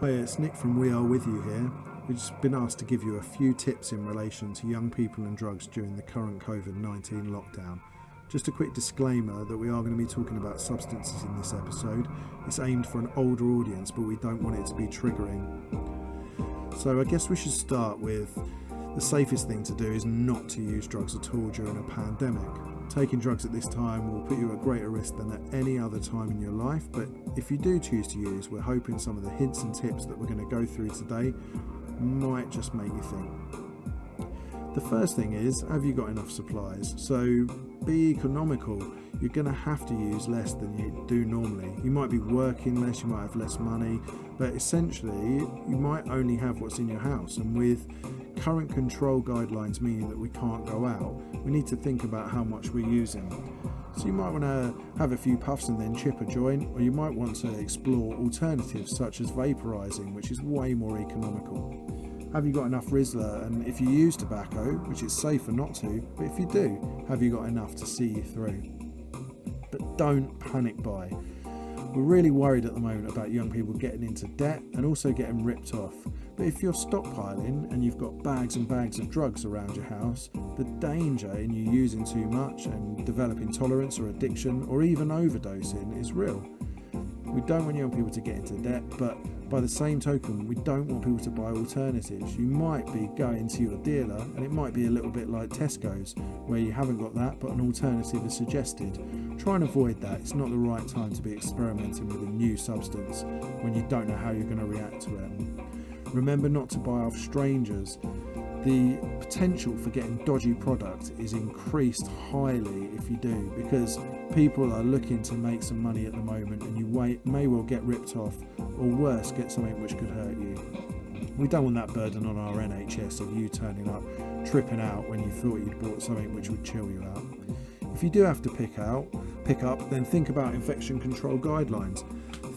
Hi, it's Nick from We Are With You here. We've just been asked to give you a few tips in relation to young people and drugs during the current COVID-19 lockdown. Just a quick disclaimer that we are going to be talking about substances in this episode. It's aimed for an older audience, but we don't want it to be triggering. So I guess we should start with the safest thing to do is not to use drugs at all during a pandemic. Taking drugs at this time will put you at greater risk than at any other time in your life, but if you do choose to use, we're hoping some of the hints and tips that we're going to go through today might just make you think. The first thing is, have you got enough supplies? So be economical. You're going to have to use less than you do normally. You might be working less, you might have less money, but essentially you might only have what's in your house. And with current control guidelines meaning that we can't go out, we need to think about how much we're using. So you might want to have a few puffs and then chip a joint, or you might want to explore alternatives such as vaporizing, which is way more economical. Have you got enough Rizla? And if you use tobacco, which is safer not to, but if you do, have you got enough to see you through? But don't panic buy. We're really worried at the moment about young people getting into debt and also getting ripped off. But if you're stockpiling and you've got bags and bags of drugs around your house, the danger in you using too much and developing tolerance or addiction or even overdosing is real. We don't want young people to get into debt, but by the same token, we don't want people to buy alternatives. You might be going to your dealer and it might be a little bit like Tesco's, where you haven't got that but an alternative is suggested. Try and avoid that. It's not the right time to be experimenting with a new substance when you don't know how you're going to react to it. Remember not to buy off strangers. The potential for getting dodgy product is increased highly if you do, because people are looking to make some money at the moment and you may well get ripped off, or worse, get something which could hurt you. We don't want that burden on our NHS of you turning up, tripping out when you thought you'd bought something which would chill you out. If you do have to pick up, then think about infection control guidelines.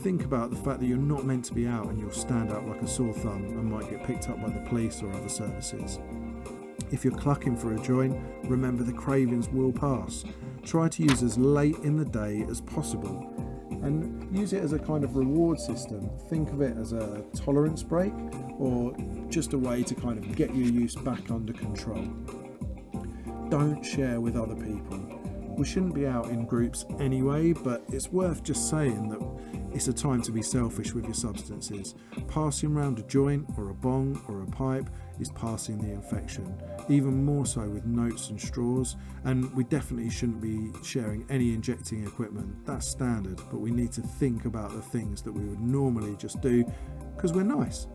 Think about the fact that you're not meant to be out and you'll stand out like a sore thumb and might get picked up by the police or other services. If you're clucking for a joint, remember the cravings will pass. Try to use as late in the day as possible and use it as a kind of reward system. Think of it as a tolerance break or just a way to kind of get your use back under control. Don't share with other people. We shouldn't be out in groups anyway, but it's worth just saying that it's a time to be selfish with your substances. Passing around a joint or a bong or a pipe is passing the infection, even more so with notes and straws, and we definitely shouldn't be sharing any injecting equipment. That's standard, but we need to think about the things that we would normally just do because we're nice.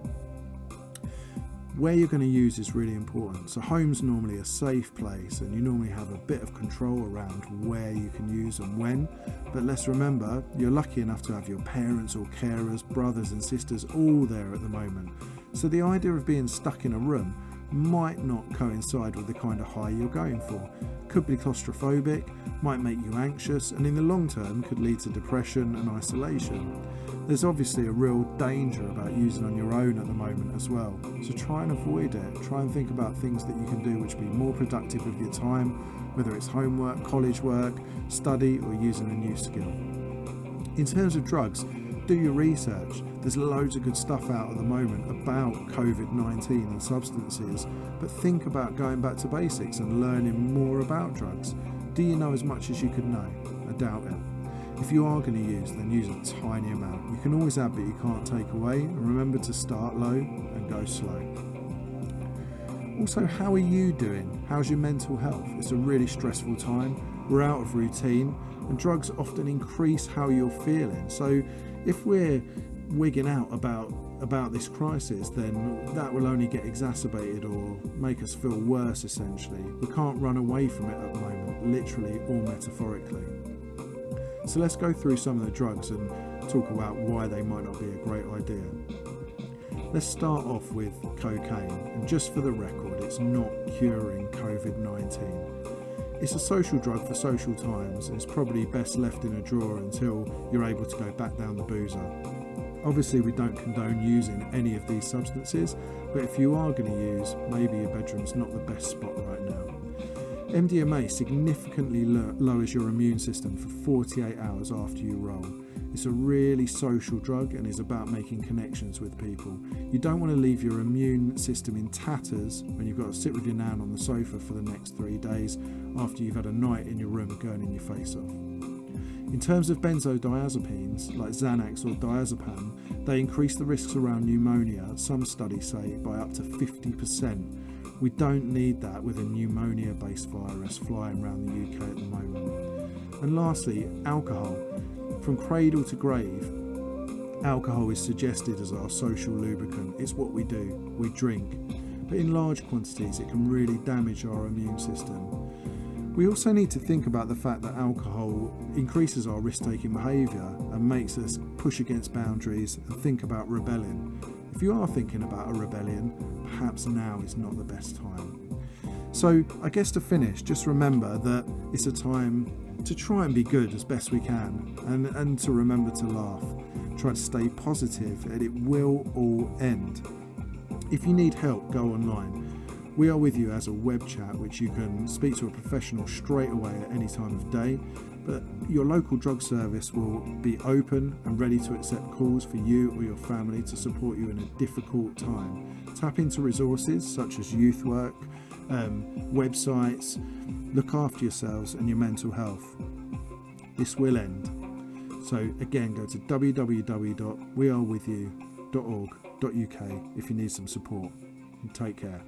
Where you're going to use is really important. So home's normally a safe place and you normally have a bit of control around where you can use and when, but let's remember you're lucky enough to have your parents or carers, brothers and sisters all there at the moment. So the idea of being stuck in a room might not coincide with the kind of high you're going for. Could be claustrophobic, might make you anxious, and in the long term could lead to depression and isolation. There's obviously a real danger about using on your own at the moment as well, so try and avoid it. Try and think about things that you can do which will be more productive with your time, whether it's homework, college work, study, or using a new skill. In terms of drugs, do your research. There's loads of good stuff out at the moment about COVID-19 and substances, but think about going back to basics and learning more about drugs. Do you know as much as you could know? I doubt it. If you are going to use, then use a tiny amount. You can always add, but you can't take away. And remember to start low and go slow. Also, how are you doing? How's your mental health? It's a really stressful time. We're out of routine, and drugs often increase how you're feeling. So if we're wigging out about this crisis, then that will only get exacerbated or make us feel worse, essentially. We can't run away from it at the moment, literally or metaphorically. So let's go through some of the drugs and talk about why they might not be a great idea. Let's start off with cocaine, and just for the record, it's not curing COVID-19. It's a social drug for social times, and it's probably best left in a drawer until you're able to go back down the boozer. Obviously, we don't condone using any of these substances, but if you are going to use, maybe your bedroom's not the best spot right now. MDMA significantly lowers your immune system for 48 hours after you roll. It's a really social drug and is about making connections with people. You don't want to leave your immune system in tatters when you've got to sit with your nan on the sofa for the next 3 days after you've had a night in your room burning your face off. In terms of benzodiazepines, like Xanax or diazepam, they increase the risks around pneumonia, some studies say, by up to 50%. We don't need that with a pneumonia-based virus flying around the UK at the moment. And lastly, alcohol. From cradle to grave, alcohol is suggested as our social lubricant. It's what we do, we drink. But in large quantities, it can really damage our immune system. We also need to think about the fact that alcohol increases our risk-taking behaviour and makes us push against boundaries and think about rebelling. If you are thinking about a rebellion, perhaps now is not the best time. So I guess to finish, just remember that it's a time to try and be good as best we can and to remember to laugh. Try to stay positive and it will all end. If you need help, go online. We are with you as a web chat, which you can speak to a professional straight away at any time of day, but your local drug service will be open and ready to accept calls for you or your family to support you in a difficult time. Tap into resources such as youth work, websites. Look after yourselves and your mental health. This will end. So again, go to www.wearewithyou.org.uk if you need some support. And take care.